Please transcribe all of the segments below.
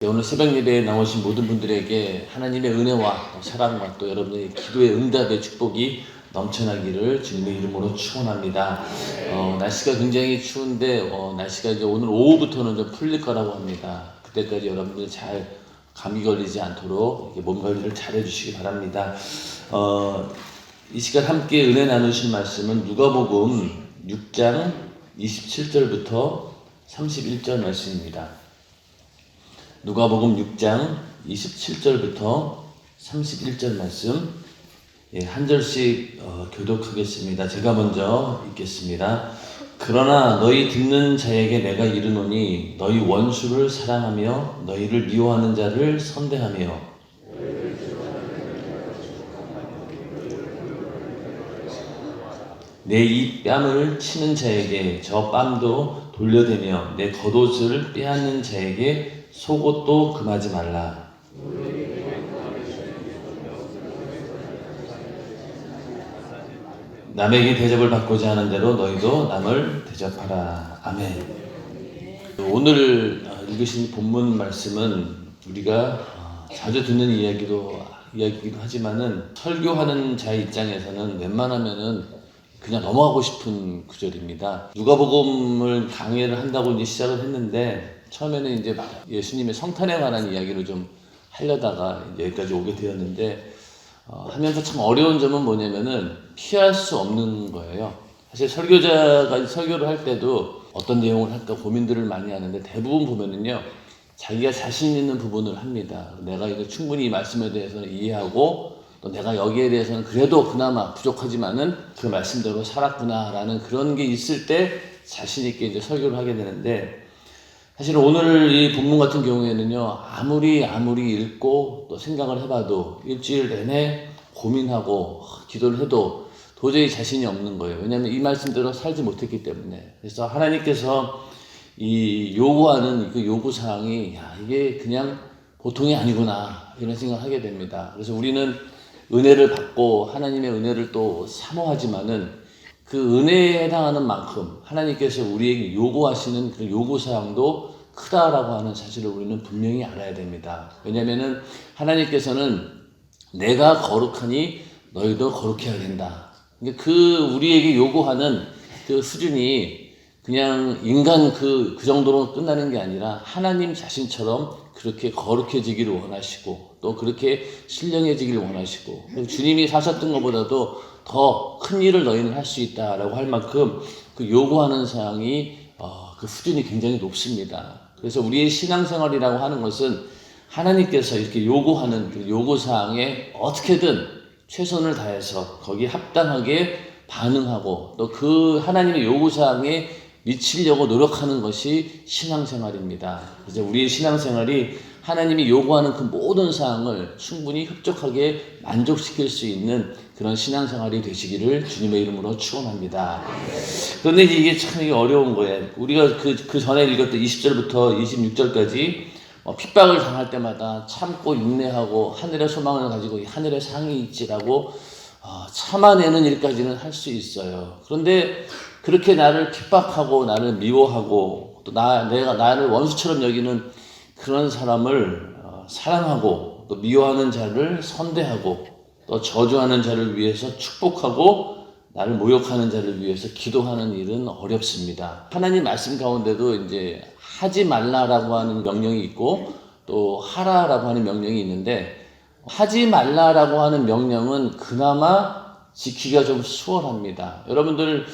오늘 새벽 예배에 나오신 모든 분들에게 하나님의 은혜와 사랑과 또 여러분의 기도의 응답의 축복이 넘쳐나기를 주님의 이름으로 축원합니다. 날씨가 굉장히 추운데 날씨가 이제 오늘 오후부터는 좀 풀릴 거라고 합니다. 그때까지 여러분들 잘 감기 걸리지 않도록 이렇게 몸 관리를 잘 해주시기 바랍니다. 이 시간 함께 은혜 나누실 말씀은 누가복음 6장 27절부터 31절 말씀입니다. 누가복음 6장 27절부터 31절 말씀 한 절씩 교독하겠습니다. 제가 먼저 읽겠습니다. 그러나 너희 듣는 자에게 내가 이르노니 너희 원수를 사랑하며 너희를 미워하는 자를 선대하며 내 이 뺨을 치는 자에게 저 뺨도 돌려대며 내 겉옷을 빼앗는 자에게 속옷도 금하지 말라. 남에게 대접을 받고자 하는 대로 너희도 남을 대접하라. 아멘. 오늘 읽으신 본문 말씀은 우리가 자주 듣는 이야기이기도 하지만은 설교하는 자의 입장에서는 웬만하면은 그냥 넘어가고 싶은 구절입니다. 누가복음을 강의를 한다고 이제 시작을 했는데 처음에는 이제 예수님의 성탄에 관한 이야기를 좀 하려다가 이제 여기까지 오게 되었는데 하면서 참 어려운 점은 뭐냐면은 피할 수 없는 거예요. 사실 설교자가 설교를 할 때도 어떤 내용을 할까 고민들을 많이 하는데 대부분 보면은요 자기가 자신 있는 부분을 합니다. 내가 이거 충분히 이 말씀에 대해서는 이해하고 또 내가 여기에 대해서는 그래도 그나마 부족하지만은 그 말씀대로 살았구나라는 그런 게 있을 때 자신 있게 이제 설교를 하게 되는데 사실 오늘 이 본문 같은 경우에는요 아무리 읽고 또 생각을 해봐도 일주일 내내 고민하고 기도를 해도 도저히 자신이 없는 거예요. 왜냐하면 이 말씀대로 살지 못했기 때문에. 그래서 하나님께서 이 요구하는 그 요구사항이 이게 그냥 보통이 아니구나 이런 생각을 하게 됩니다. 그래서 우리는 은혜를 받고 하나님의 은혜를 또 사모하지만은 그 은혜에 해당하는 만큼 하나님께서 우리에게 요구하시는 그 요구사항도 크다라고 하는 사실을 우리는 분명히 알아야 됩니다. 왜냐하면은 하나님께서는 내가 거룩하니 너희도 거룩해야 된다. 그 우리에게 요구하는 그 수준이 그냥 인간 그 정도로 끝나는 게 아니라 하나님 자신처럼 그렇게 거룩해지기를 원하시고 또 그렇게 신령해지기를 원하시고 주님이 사셨던 것보다도 더 큰 일을 너희는 할 수 있다라고 할 만큼 그 요구하는 사항이 그 수준이 굉장히 높습니다. 그래서 우리의 신앙생활이라고 하는 것은 하나님께서 이렇게 요구하는 그 요구사항에 어떻게든 최선을 다해서 거기에 합당하게 반응하고 또 그 하나님의 요구사항에 미치려고 노력하는 것이 신앙생활입니다. 그래서 우리의 신앙생활이 하나님이 요구하는 그 모든 사항을 충분히 흡족하게 만족시킬 수 있는 그런 신앙생활이 되시기를 주님의 이름으로 축원합니다. 그런데 이게 참 어려운 거예요. 우리가 그 전에 읽었던 20절부터 26절까지 핍박을 당할 때마다 참고 인내하고 하늘의 소망을 가지고 하늘의 상이 있지라고 참아내는 일까지는 할 수 있어요. 그런데 그렇게 나를 핍박하고 나를 미워하고 또 내가 나를 원수처럼 여기는 그런 사람을 사랑하고 또 미워하는 자를 선대하고 또 저주하는 자를 위해서 축복하고 나를 모욕하는 자를 위해서 기도하는 일은 어렵습니다. 하나님 말씀 가운데도 이제 하지 말라라고 하는 명령이 있고 또 하라라고 하는 명령이 있는데 하지 말라라고 하는 명령은 그나마 지키기가 좀 수월합니다. 여러분들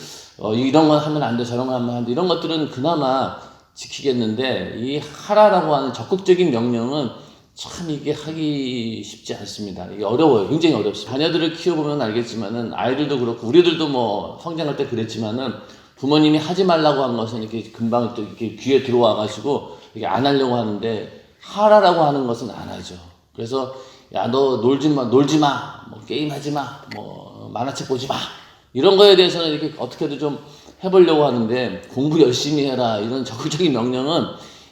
이런 건 하면 안 돼, 저런 건 하면 안 돼, 이런 것들은 그나마 지키겠는데 이 하라라고 하는 적극적인 명령은 참 이게 하기 쉽지 않습니다. 이게 어려워요. 굉장히 어렵습니다. 자녀들을 키워보면 알겠지만은 아이들도 그렇고 우리들도 뭐 성장할 때 그랬지만은 부모님이 하지 말라고 한 것은 이렇게 금방 또 이렇게 귀에 들어와가지고 이렇게 안 하려고 하는데 하라라고 하는 것은 안 하죠. 그래서 야, 너 놀지 마, 뭐 게임하지 마, 뭐 만화책 보지 마. 이런 거에 대해서는 이렇게 어떻게든 좀 해보려고 하는데 공부 열심히 해라 이런 적극적인 명령은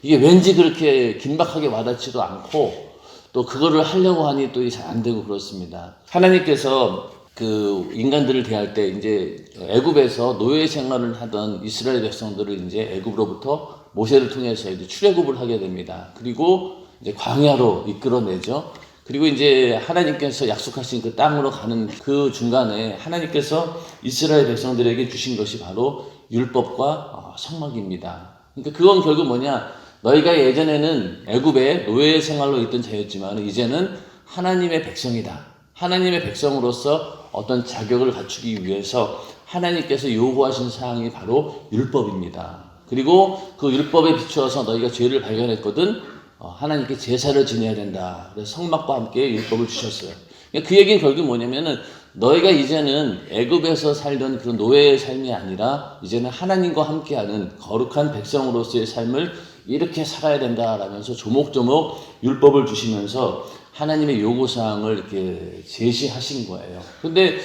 이게 왠지 그렇게 긴박하게 와닿지도 않고 또 그거를 하려고 하니 또 잘 안 되고 그렇습니다. 하나님께서 그 인간들을 대할 때 이제 애굽에서 노예 생활을 하던 이스라엘 백성들을 이제 애굽으로부터 모세를 통해서 이제 출애굽을 하게 됩니다. 그리고 이제 광야로 이끌어내죠. 그리고 이제 하나님께서 약속하신 그 땅으로 가는 그 중간에 하나님께서 이스라엘 백성들에게 주신 것이 바로 율법과 성막입니다. 그러니까 그건 결국 뭐냐? 너희가 예전에는 애굽의 노예 생활로 있던 자였지만 이제는 하나님의 백성이다. 하나님의 백성으로서 어떤 자격을 갖추기 위해서 하나님께서 요구하신 사항이 바로 율법입니다. 그리고 그 율법에 비추어서 너희가 죄를 발견했거든 하나님께 제사를 지내야 된다. 그래서 성막과 함께 율법을 주셨어요. 그러니까 그 얘기는 결국 뭐냐면은 너희가 이제는 애굽에서 살던 그런 노예의 삶이 아니라 이제는 하나님과 함께하는 거룩한 백성으로서의 삶을 이렇게 살아야 된다라면서 조목조목 율법을 주시면서 하나님의 요구사항을 이렇게 제시하신 거예요. 근데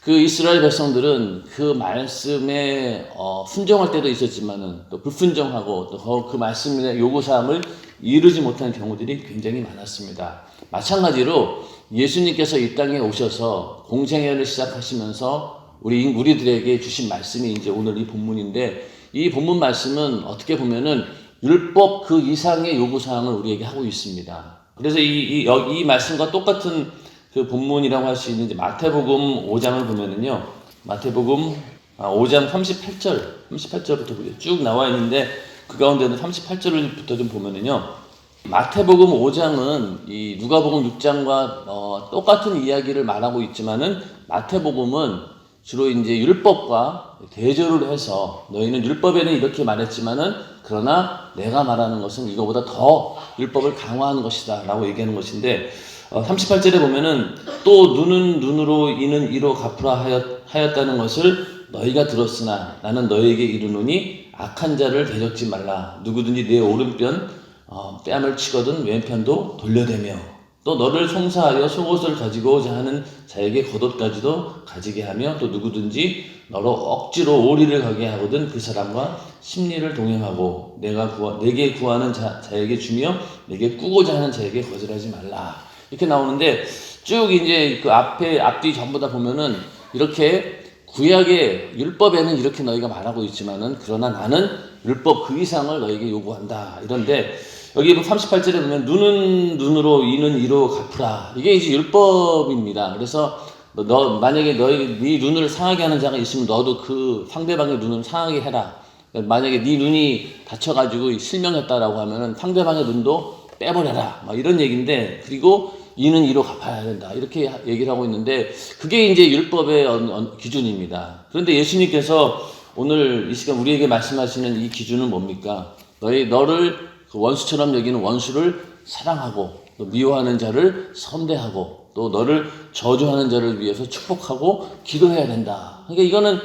그 이스라엘 백성들은 그 말씀에 순종할 때도 있었지만은 또 불순종하고 또 그 말씀의 요구사항을 이루지 못하는 경우들이 굉장히 많았습니다. 마찬가지로 예수님께서 이 땅에 오셔서 공생애를 시작하시면서 우리들에게 주신 말씀이 이제 오늘 이 본문인데 이 본문 말씀은 어떻게 보면은 율법 그 이상의 요구사항을 우리에게 하고 있습니다. 그래서 이 말씀과 똑같은 그 본문이라고 할 수 있는 마태복음 5장을 보면은요. 마태복음 5장 38절부터 쭉 나와 있는데 그 가운데는 38절부터 좀 보면은요. 마태복음 5장은 이 누가복음 6장과 똑같은 이야기를 말하고 있지만은 마태복음은 주로 이제 율법과 대조를 해서 너희는 율법에는 이렇게 말했지만은 그러나 내가 말하는 것은 이거보다 더 율법을 강화하는 것이다 라고 얘기하는 것인데 38절에 보면은 또 눈은 눈으로 이는 이로 갚으라 하였다는 것을 너희가 들었으나 나는 너희에게 이르노니 악한 자를 대적지 말라. 누구든지 내 오른편 뺨을 치거든 왼편도 돌려대며 또 너를 송사하여 속옷을 가지고자 하는 자에게 겉옷까지도 가지게 하며 또 누구든지 너로 억지로 오리를 가게 하거든 그 사람과 심리를 동행하고 내게 구하는 자에게 주며 내게 꾸고자 하는 자에게 거절하지 말라. 이렇게 나오는데 쭉 이제 그 앞뒤 전부 다 보면은 이렇게 구약의 율법에는 이렇게 너희가 말하고 있지만은 그러나 나는 율법 그 이상을 너희에게 요구한다. 이런데 여기 38절에 보면 눈은 눈으로 이는 이로 갚으라. 이게 이제 율법입니다. 그래서 만약에 네 눈을 상하게 하는 자가 있으면 너도 그 상대방의 눈을 상하게 해라. 만약에 네 눈이 다쳐가지고 실명했다라고 하면은 상대방의 눈도 빼버려라. 막 이런 얘기인데 그리고 이는 이로 갚아야 된다. 이렇게 얘기를 하고 있는데 그게 이제 율법의 기준입니다. 그런데 예수님께서 오늘 이 시간 우리에게 말씀하시는 이 기준은 뭡니까? 너를 그 원수처럼 여기는 원수를 사랑하고 또 미워하는 자를 선대하고 또 너를 저주하는 자를 위해서 축복하고 기도해야 된다. 그러니까 이거는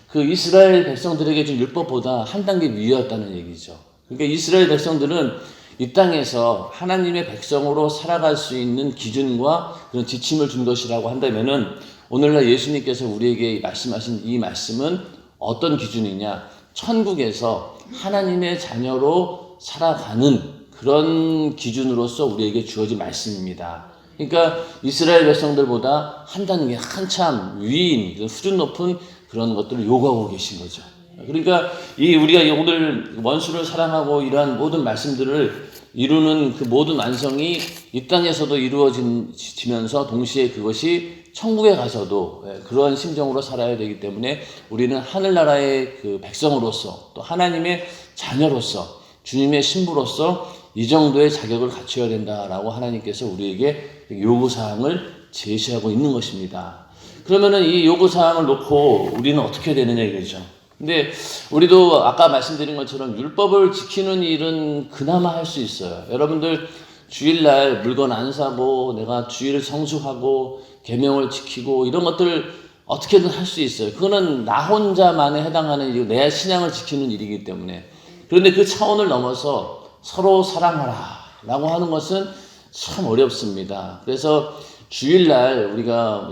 그 이스라엘 백성들에게 준 율법보다 한 단계 위였다는 얘기죠. 그러니까 이스라엘 백성들은 이 땅에서 하나님의 백성으로 살아갈 수 있는 기준과 그런 지침을 준 것이라고 한다면은 오늘날 예수님께서 우리에게 말씀하신 이 말씀은 어떤 기준이냐? 천국에서 하나님의 자녀로 살아가는 그런 기준으로서 우리에게 주어진 말씀입니다. 그러니까 이스라엘 백성들보다 한 단계 한참 위인, 수준 높은 그런 것들을 요구하고 계신 거죠. 그러니까 우리가 오늘 원수를 사랑하고 이러한 모든 말씀들을 이루는 그 모든 완성이 이 땅에서도 이루어지면서 동시에 그것이 천국에 가서도 그러한 심정으로 살아야 되기 때문에 우리는 하늘나라의 그 백성으로서 또 하나님의 자녀로서 주님의 신부로서 이 정도의 자격을 갖춰야 된다라고 하나님께서 우리에게 요구사항을 제시하고 있는 것입니다. 그러면은 이 요구사항을 놓고 우리는 어떻게 되느냐 이거죠. 근데 우리도 아까 말씀드린 것처럼 율법을 지키는 일은 그나마 할 수 있어요. 여러분들 주일날 물건 안 사고 내가 주일 성수하고 계명을 지키고 이런 것들 어떻게든 할 수 있어요. 그거는 나 혼자만에 해당하는 일이고 내 신앙을 지키는 일이기 때문에. 그런데 그 차원을 넘어서 서로 사랑하라 라고 하는 것은 참 어렵습니다. 그래서 주일날 우리가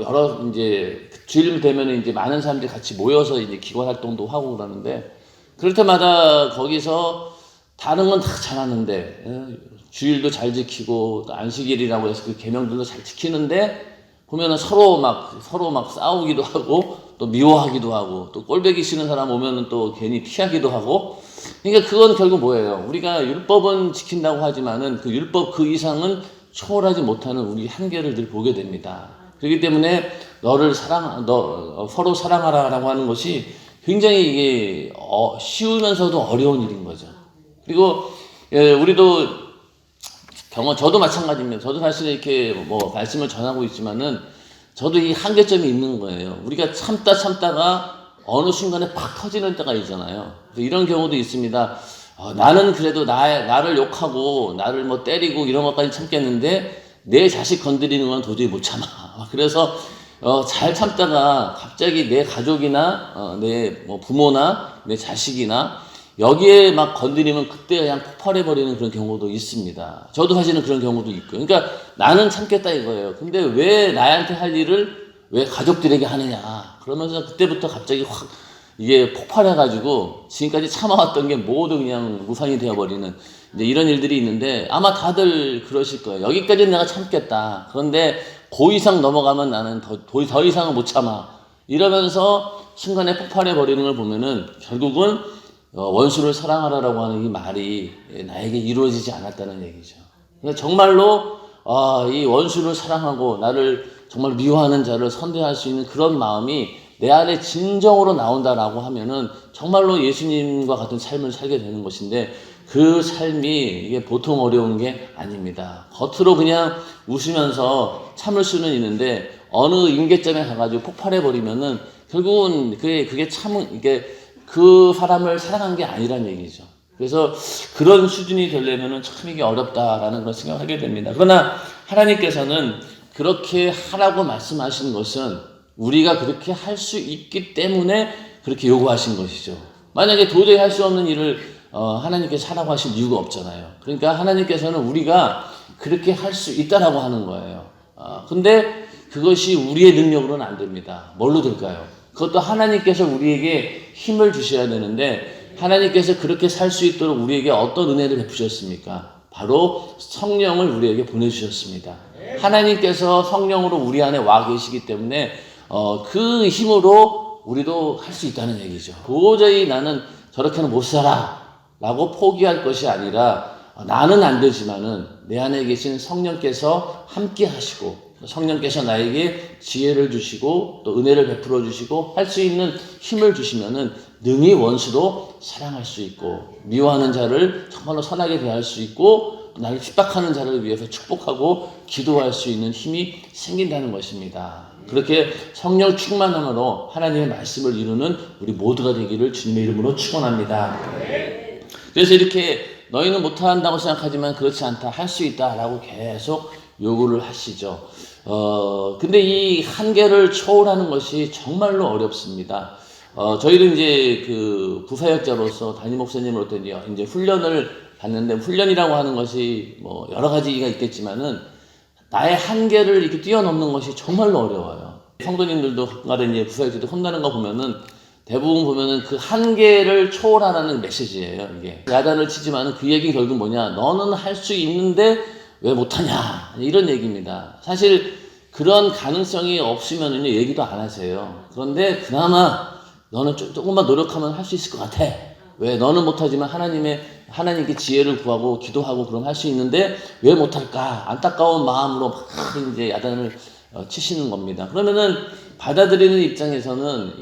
주일 되면 이제 많은 사람들이 같이 모여서 이제 기관 활동도 하고 그러는데 그럴 때마다 거기서 다른 건 다 잘하는데 주일도 잘 지키고 또 안식일이라고 해서 그 계명들도 잘 지키는데 보면은 서로 막 싸우기도 하고 또 미워하기도 하고 또 꼴보기 싫은 사람 오면은 또 괜히 피하기도 하고. 그러니까 그건 결국 뭐예요? 우리가 율법은 지킨다고 하지만은 그 율법 그 이상은 초월하지 못하는 우리 한계를 늘 보게 됩니다. 그렇기 때문에 서로 사랑하라라고 하는 것이 굉장히 이게 쉬우면서도 어려운 일인 거죠. 그리고 우리도 저도 마찬가지입니다. 저도 사실 이렇게 뭐 말씀을 전하고 있지만은 저도 이 한계점이 있는 거예요. 우리가 참다가 어느 순간에 팍 터지는 때가 있잖아요. 이런 경우도 있습니다. 나는 그래도 나를 욕하고 나를 뭐 때리고 이런 것까지 참겠는데 내 자식 건드리는 건 도저히 못 참아. 그래서 잘 참다가 갑자기 내 가족이나 내 뭐 부모나 내 자식이나 여기에 막 건드리면 그때 그냥 폭발해버리는 그런 경우도 있습니다. 저도 사실은 그런 경우도 있고. 그러니까 나는 참겠다 이거예요. 근데 왜 나한테 할 일을 왜 가족들에게 하느냐. 그러면서 그때부터 갑자기 확 이게 폭발해가지고 지금까지 참아왔던 게 모두 그냥 무산이 되어버리는 이제 이런 일들이 있는데 아마 다들 그러실 거예요. 여기까지는 내가 참겠다. 그런데 그 이상 넘어가면 나는 더 이상은 못 참아. 이러면서 순간에 폭발해버리는 걸 보면은 결국은 원수를 사랑하라라고 하는 이 말이 나에게 이루어지지 않았다는 얘기죠. 그러니까 정말로 이 원수를 사랑하고 나를 정말 미워하는 자를 선대할 수 있는 그런 마음이 내 안에 진정으로 나온다라고 하면은 정말로 예수님과 같은 삶을 살게 되는 것인데 그 삶이 이게 보통 어려운 게 아닙니다. 겉으로 그냥 웃으면서 참을 수는 있는데 어느 임계점에 가가지고 폭발해버리면은 결국은 이게 그 사람을 사랑한 게 아니란 얘기죠. 그래서 그런 수준이 되려면은 참 이게 어렵다라는 걸 생각하게 됩니다. 그러나 하나님께서는 그렇게 하라고 말씀하신 것은 우리가 그렇게 할 수 있기 때문에 그렇게 요구하신 것이죠. 만약에 도저히 할 수 없는 일을 하나님께서 하라고 하실 이유가 없잖아요. 그러니까 하나님께서는 우리가 그렇게 할 수 있다라고 하는 거예요. 근데 그것이 우리의 능력으로는 안 됩니다. 뭘로 될까요? 그것도 하나님께서 우리에게 힘을 주셔야 되는데 하나님께서 그렇게 살 수 있도록 우리에게 어떤 은혜를 베푸셨습니까? 바로 성령을 우리에게 보내주셨습니다. 하나님께서 성령으로 우리 안에 와 계시기 때문에 그 힘으로 우리도 할 수 있다는 얘기죠. 도저히 나는 저렇게는 못 살아 라고 포기할 것이 아니라 나는 안 되지만은 내 안에 계신 성령께서 함께 하시고 성령께서 나에게 지혜를 주시고 또 은혜를 베풀어 주시고 할 수 있는 힘을 주시면은 능히 원수도 사랑할 수 있고 미워하는 자를 정말로 선하게 대할 수 있고 나를 핍박하는 자를 위해서 축복하고 기도할 수 있는 힘이 생긴다는 것입니다. 그렇게 성령 충만함으로 하나님의 말씀을 이루는 우리 모두가 되기를 주님의 이름으로 축원합니다. 그래서 이렇게 너희는 못한다고 생각하지만 그렇지 않다, 할 수 있다라고 계속 요구를 하시죠. 근데 이 한계를 초월하는 것이 정말로 어렵습니다. 저희도 이제 그 부사역자로서 담임 목사님으로부터 이제 훈련을 받는데 훈련이라고 하는 것이 뭐 여러 가지가 있겠지만은 나의 한계를 이렇게 뛰어넘는 것이 정말로 어려워요. 성도님들도 가끔가다 이제 부사역자들 혼나는 거 보면은 대부분 보면은 그 한계를 초월하라는 메시지예요. 이게 야단을 치지만은 그 얘기 결국 뭐냐? 너는 할 수 있는데 왜 못하냐? 이런 얘기입니다. 사실 그런 가능성이 없으면은 얘기도 안 하세요. 그런데 그나마 너는 조금만 노력하면 할 수 있을 것 같아. 왜? 너는 못하지만 하나님께 지혜를 구하고 기도하고 그럼 할 수 있는데 왜 못할까? 안타까운 마음으로 막 이제 야단을 치시는 겁니다. 그러면은 받아들이는 입장에서는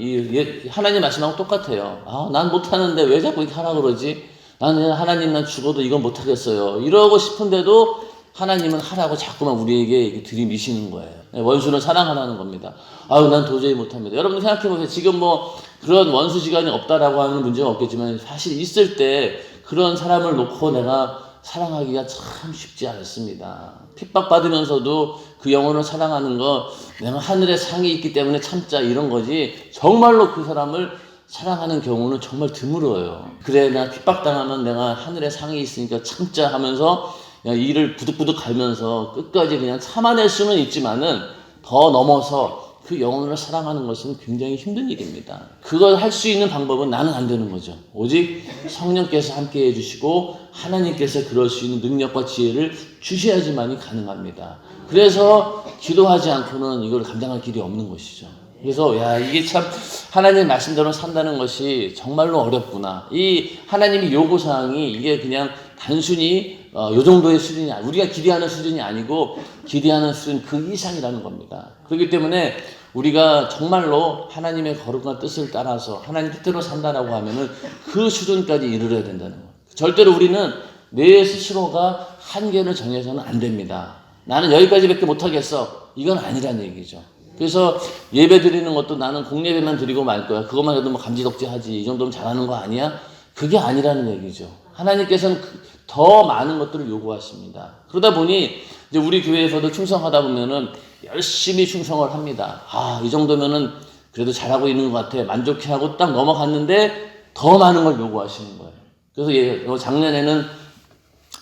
하나님 말씀하고 똑같아요. 난 못하는데 왜 자꾸 이렇게 하라고 그러지? 하나님 난 죽어도 이건 못하겠어요. 이러고 싶은데도 하나님은 하라고 자꾸만 우리에게 들이미시는 거예요. 원수를 사랑하라는 겁니다. 난 도저히 못합니다. 여러분 생각해보세요. 지금 뭐 그런 원수지간이 없다라고 하는 문제가 없겠지만 사실 있을 때 그런 사람을 놓고 내가 사랑하기가 참 쉽지 않습니다. 핍박받으면서도 그 영혼을 사랑하는 거 내가 하늘에 상이 있기 때문에 참자 이런 거지 정말로 그 사람을 사랑하는 경우는 정말 드물어요. 그래 나 핍박당하면 내가 하늘에 상이 있으니까 참자 하면서 이를 부득부득 갈면서 끝까지 그냥 참아낼 수는 있지만은 더 넘어서 그 영혼을 사랑하는 것은 굉장히 힘든 일입니다. 그걸 할 수 있는 방법은 나는 안 되는 거죠. 오직 성령께서 함께 해주시고 하나님께서 그럴 수 있는 능력과 지혜를 주셔야지만이 가능합니다. 그래서 기도하지 않고는 이걸 감당할 길이 없는 것이죠. 그래서 이게 참 하나님 말씀대로 산다는 것이 정말로 어렵구나. 이 하나님의 요구사항이 이게 그냥 단순히 요 정도의 수준이 우리가 기대하는 수준이 아니고 기대하는 수준 그 이상이라는 겁니다. 그렇기 때문에 우리가 정말로 하나님의 거룩한 뜻을 따라서 하나님 뜻대로 산다라고 하면은 그 수준까지 이르러야 된다는 거예요. 절대로 우리는 내 스스로가 한계를 정해서는 안 됩니다. 나는 여기까지밖에 못하겠어. 이건 아니란 얘기죠. 그래서 예배 드리는 것도 나는 공예배만 드리고 말 거야. 그것만 해도 뭐 감지덕지 하지. 이 정도면 잘하는 거 아니야? 그게 아니라는 얘기죠. 하나님께서는 더 많은 것들을 요구하십니다. 그러다 보니 이제 우리 교회에서도 충성하다 보면은 열심히 충성을 합니다. 이 정도면은 그래도 잘하고 있는 것 같아. 만족해하고 딱 넘어갔는데 더 많은 걸 요구하시는 거예요. 그래서 작년에는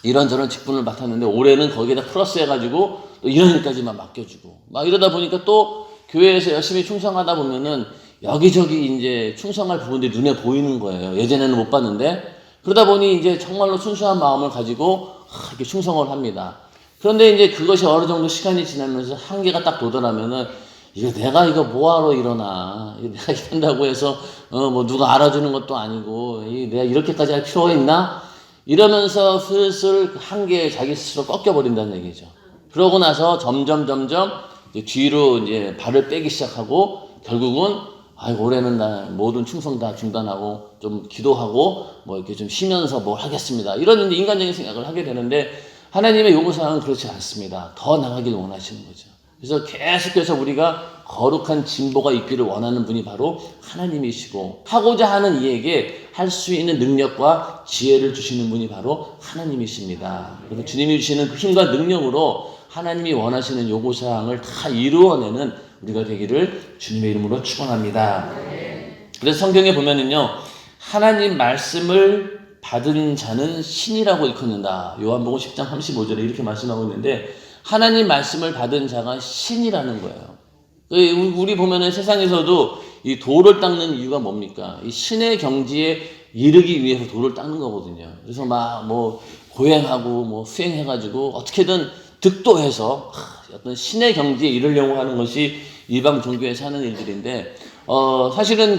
이런저런 직분을 맡았는데 올해는 거기에다 플러스 해가지고 또 이런 일까지만 맡겨주고 막 이러다 보니까 또 교회에서 열심히 충성하다 보면은 여기저기 이제 충성할 부분들이 눈에 보이는 거예요. 예전에는 못 봤는데 그러다 보니 이제 정말로 순수한 마음을 가지고 이렇게 충성을 합니다. 그런데 이제 그것이 어느 정도 시간이 지나면서 한계가 딱 도달하면은 내가 이거 뭐하러 일어나? 내가 이런다고 해서 뭐 누가 알아주는 것도 아니고 내가 이렇게까지 할 필요가 있나? 이러면서 슬슬 한계에 자기 스스로 꺾여버린다는 얘기죠. 그러고 나서 점점 이제 뒤로 이제 발을 빼기 시작하고 결국은 올해는 나 모든 충성 다 중단하고 좀 기도하고 뭐 이렇게 좀 쉬면서 뭘 하겠습니다. 이런 인간적인 생각을 하게 되는데 하나님의 요구사항은 그렇지 않습니다. 더 나가길 원하시는 거죠. 그래서 계속해서 우리가 거룩한 진보가 있기를 원하는 분이 바로 하나님이시고 하고자 하는 이에게 할 수 있는 능력과 지혜를 주시는 분이 바로 하나님이십니다. 그리고 주님이 주시는 그 힘과 능력으로 하나님이 원하시는 요구사항을 다 이루어내는 우리가 되기를 주님의 이름으로 축원합니다. 그래서 성경에 보면은요, 하나님 말씀을 받은 자는 신이라고 일컫는다. 요한복음 10장 35절에 이렇게 말씀하고 있는데 하나님 말씀을 받은 자가 신이라는 거예요. 우리 보면은 세상에서도 이 돌을 닦는 이유가 뭡니까? 이 신의 경지에 이르기 위해서 돌을 닦는 거거든요. 그래서 막 뭐 고행하고 뭐 수행해가지고 어떻게든 득도해서 어떤 신의 경지에 이르려고 하는 것이 이방 종교에 사는 일들인데 사실은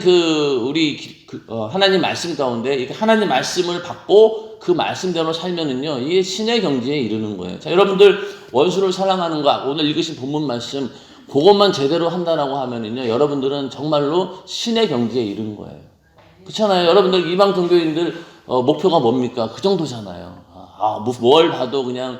하나님 말씀 가운데 이렇게 하나님 말씀을 받고 그 말씀대로 살면은요, 이게 신의 경지에 이르는 거예요. 자, 여러분들 원수를 사랑하는 것, 오늘 읽으신 본문 말씀, 그것만 제대로 한다라고 하면은요, 여러분들은 정말로 신의 경지에 이르는 거예요. 그렇잖아요. 여러분들 이방 종교인들 목표가 뭡니까? 그 정도잖아요. 뭘 봐도 그냥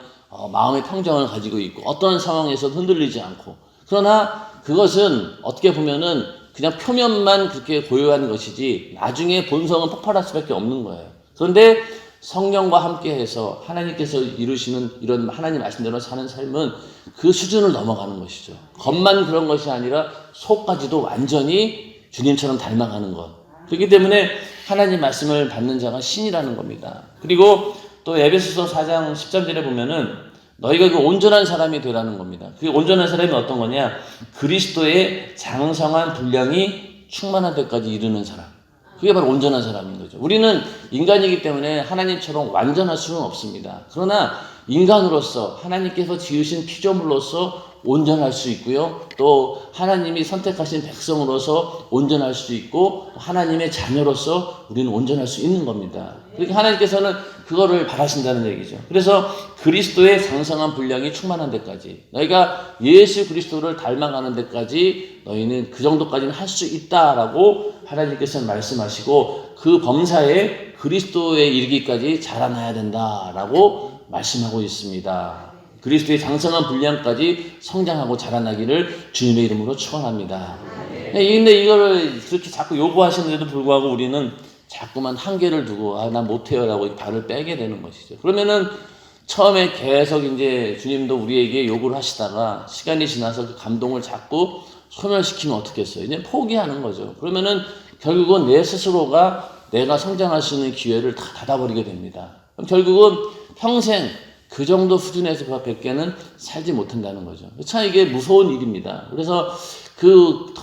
마음의 평정을 가지고 있고 어떤 상황에서 흔들리지 않고. 그러나 그것은 어떻게 보면은 그냥 표면만 그렇게 고요한 것이지 나중에 본성은 폭발할 수밖에 없는 거예요. 그런데 성령과 함께해서 하나님께서 이루시는 이런 하나님 말씀대로 사는 삶은 그 수준을 넘어가는 것이죠. 겉만 그런 것이 아니라 속까지도 완전히 주님처럼 닮아가는 것. 그렇기 때문에 하나님 말씀을 받는 자가 신이라는 겁니다. 그리고 또 에베소서 4장 13절에 보면은 너희가 그 온전한 사람이 되라는 겁니다. 그 온전한 사람이 어떤 거냐? 그리스도의 장성한 분량이 충만한 데까지 이르는 사람. 그게 바로 온전한 사람인 거죠. 우리는 인간이기 때문에 하나님처럼 완전할 수는 없습니다. 그러나 인간으로서 하나님께서 지으신 피조물로서 온전할 수 있고요. 또 하나님이 선택하신 백성으로서 온전할 수 있고 하나님의 자녀로서 우리는 온전할 수 있는 겁니다. 그러니까 하나님께서는 그거를 바라신다는 얘기죠. 그래서 그리스도의 장성한 분량이 충만한 데까지 너희가 예수 그리스도를 닮아가는 데까지 너희는 그 정도까지는 할 수 있다라고 하나님께서는 말씀하시고 그 범사에 그리스도에 이르기까지 자라나야 된다라고 말씀하고 있습니다. 그리스도의 장성한 분량까지 성장하고 자라나기를 주님의 이름으로 축원합니다. 근데 이거를 그렇게 자꾸 요구하시는데도 불구하고 우리는 자꾸만 한계를 두고 난 못해요라고 발을 빼게 되는 것이죠. 그러면은 처음에 계속 이제 주님도 우리에게 요구를 하시다가 시간이 지나서 그 감동을 자꾸 소멸시키면 어떻겠어요? 이제 포기하는 거죠. 그러면은 결국은 내 스스로가 내가 성장할 수 있는 기회를 다 닫아버리게 됩니다. 그럼 결국은 평생 그 정도 수준에서 밖에는 살지 못한다는 거죠. 참 이게 무서운 일입니다. 그래서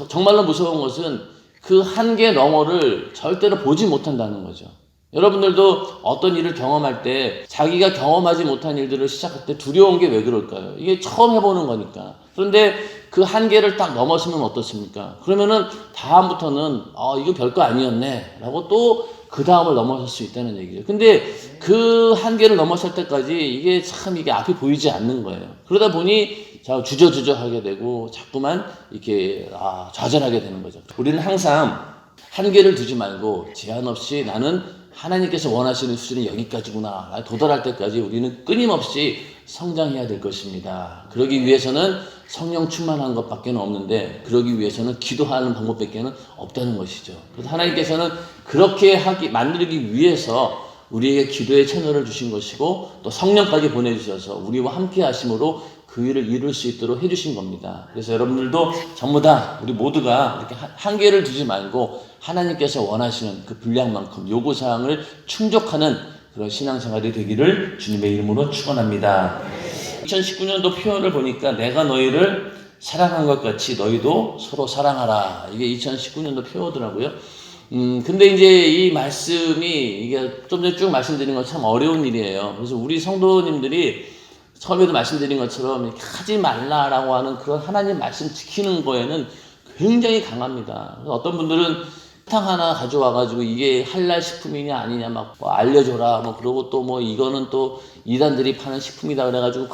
정말로 무서운 것은 그 한계 너머를 절대로 보지 못한다는 거죠. 여러분들도 어떤 일을 경험할 때 자기가 경험하지 못한 일들을 시작할 때 두려운 게 왜 그럴까요? 이게 처음 해보는 거니까. 그런데 그 한계를 딱 넘어서면 어떻습니까? 그러면은 다음부터는 이거 별거 아니었네 라고 또 그 다음을 넘어설 수 있다는 얘기죠. 근데 그 한계를 넘어설 때까지 이게 앞이 보이지 않는 거예요. 그러다 보니 주저주저 하게 되고 자꾸만 이렇게 좌절하게 되는 거죠. 우리는 항상 한계를 두지 말고 제한 없이 나는 하나님께서 원하시는 수준이 여기까지구나 도달할 때까지 우리는 끊임없이 성장해야 될 것입니다. 그러기 위해서는 성령 충만한 것밖에 없는데 그러기 위해서는 기도하는 방법밖에 없다는 것이죠. 그래서 하나님께서는 그렇게 만들기 위해서 우리에게 기도의 채널을 주신 것이고 또 성령까지 보내주셔서 우리와 함께 하심으로 그 일을 이룰 수 있도록 해주신 겁니다. 그래서 여러분들도 전부 다 우리 모두가 이렇게 한계를 두지 말고 하나님께서 원하시는 그 분량만큼 요구사항을 충족하는 그런 신앙생활이 되기를 주님의 이름으로 축원합니다. 2019년도 표현을 보니까 내가 너희를 사랑한 것 같이 너희도 서로 사랑하라. 이게 2019년도 표어더라고요. 근데 이제 이 말씀이 이게 좀 전에 쭉 말씀드린 건 참 어려운 일이에요. 그래서 우리 성도님들이 처음에도 말씀드린 것처럼 하지 말라라고 하는 그런 하나님 말씀 지키는 거에는 굉장히 강합니다. 어떤 분들은 사탕 하나 가져와가지고 이게 할랄 식품이냐 아니냐 막 알려줘라 그러고 또 이거는 또 이단들이 파는 식품이다 그래가지고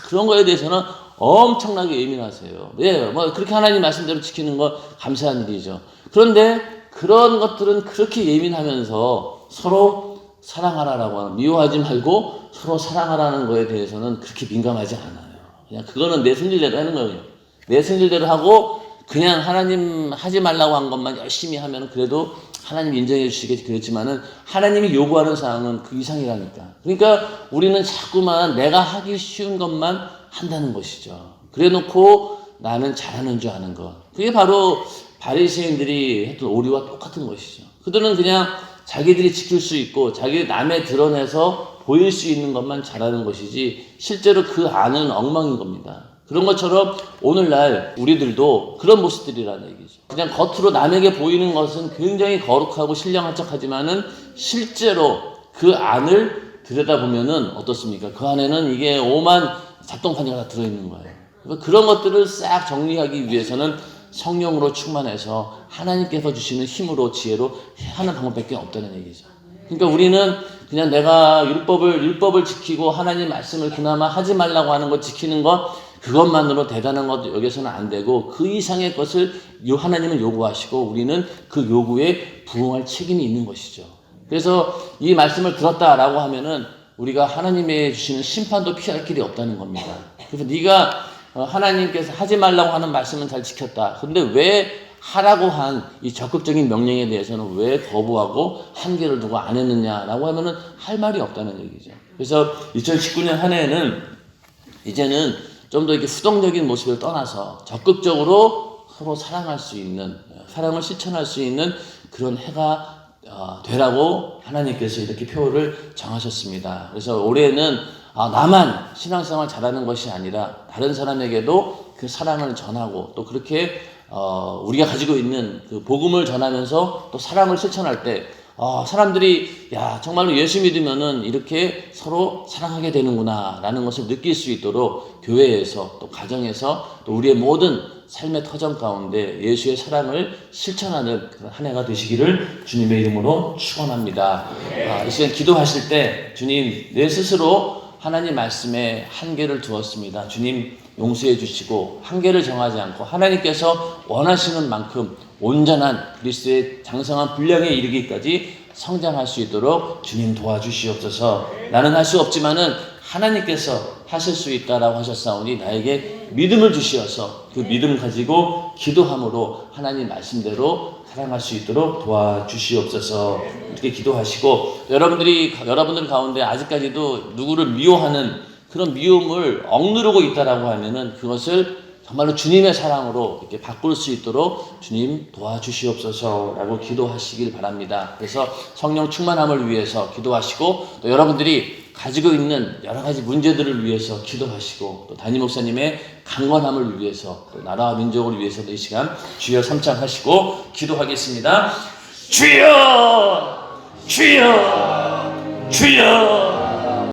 그런 거에 대해서는 엄청나게 예민하세요. 예, 그렇게 하나님 말씀대로 지키는 거 감사한 일이죠. 그런데 그런 것들은 그렇게 예민하면서 서로 사랑하라라고 하는, 미워하지 말고 서로 사랑하라는 거에 대해서는 그렇게 민감하지 않아요. 그냥 그거는 내 성질대로 하는 거예요. 내 성질대로 하고 그냥 하나님 하지 말라고 한 것만 열심히 하면 그래도 하나님 인정해 주시겠지. 그렇지만은 하나님이 요구하는 사항은 그 이상이라니까. 그러니까 우리는 자꾸만 내가 하기 쉬운 것만 한다는 것이죠. 그래 놓고 나는 잘하는 줄 아는 것. 그게 바로 바리새인들이 했던 오류와 똑같은 것이죠. 그들은 그냥 자기들이 지킬 수 있고 자기 남에 드러내서 보일 수 있는 것만 잘하는 것이지 실제로 그 안은 엉망인 겁니다. 그런 것처럼 오늘날 우리들도 그런 모습들이라는 얘기죠. 그냥 겉으로 남에게 보이는 것은 굉장히 거룩하고 신령한 척하지만은 실제로 그 안을 들여다보면은 어떻습니까? 그 안에는 이게 오만 잡동사니가 다 들어있는 거예요. 그런 것들을 싹 정리하기 위해서는 성령으로 충만해서 하나님께서 주시는 힘으로 지혜로 하는 방법밖에 없다는 얘기죠. 그러니까 우리는 그냥 내가 율법을 지키고 하나님 말씀을 그나마 하지 말라고 하는 것 지키는 것 그것만으로 대단한 것 여기서는 안 되고 그 이상의 것을 하나님은 요구하시고 우리는 그 요구에 부응할 책임이 있는 것이죠. 그래서 이 말씀을 들었다라고 하면은 우리가 하나님의 주시는 심판도 피할 길이 없다는 겁니다. 그래서 네가 하나님께서 하지 말라고 하는 말씀은 잘 지켰다. 근데 왜 하라고 한 이 적극적인 명령에 대해서는 왜 거부하고 한계를 두고 안 했느냐라고 하면은 할 말이 없다는 얘기죠. 그래서 2019년 한 해에는 이제는 좀 더 이렇게 수동적인 모습을 떠나서 적극적으로 서로 사랑할 수 있는, 사랑을 실천할 수 있는 그런 해가 되라고 하나님께서 이렇게 표를 정하셨습니다. 그래서 올해는 나만 신앙생활 잘하는 것이 아니라 다른 사람에게도 그 사랑을 전하고 또 그렇게 우리가 가지고 있는 그 복음을 전하면서 또 사랑을 실천할 때 사람들이 정말로 예수 믿으면은 이렇게 서로 사랑하게 되는구나 라는 것을 느낄 수 있도록 교회에서 또 가정에서 또 우리의 모든 삶의 터전 가운데 예수의 사랑을 실천하는 그런 한 해가 되시기를 주님의 이름으로 축원합니다. 이 시간 기도하실 때 주님 내 스스로 하나님 말씀에 한계를 두었습니다. 주님 용서해 주시고 한계를 정하지 않고 하나님께서 원하시는 만큼 온전한 그리스도의 장성한 분량에 이르기까지 성장할 수 있도록 주님 도와주시옵소서. 나는 할 수 없지만은 하나님께서 하실 수 있다라고 하셨사오니 나에게 믿음을 주시어서 그 믿음 가지고 기도함으로 하나님 말씀대로 사랑할 수 있도록 도와주시옵소서. 이렇게 기도하시고 여러분들 가운데 아직까지도 누구를 미워하는 그런 미움을 억누르고 있다라고 하면은 그것을 정말로 주님의 사랑으로 이렇게 바꿀 수 있도록 주님 도와주시옵소서라고 기도하시길 바랍니다. 그래서 성령 충만함을 위해서 기도하시고 또 여러분들이 가지고 있는 여러 가지 문제들을 위해서 기도하시고 또 담임 목사님의 강건함을 위해서 또 나라와 민족을 위해서도 이 시간 주여 삼창하시고 기도하겠습니다. 주여 주여 주여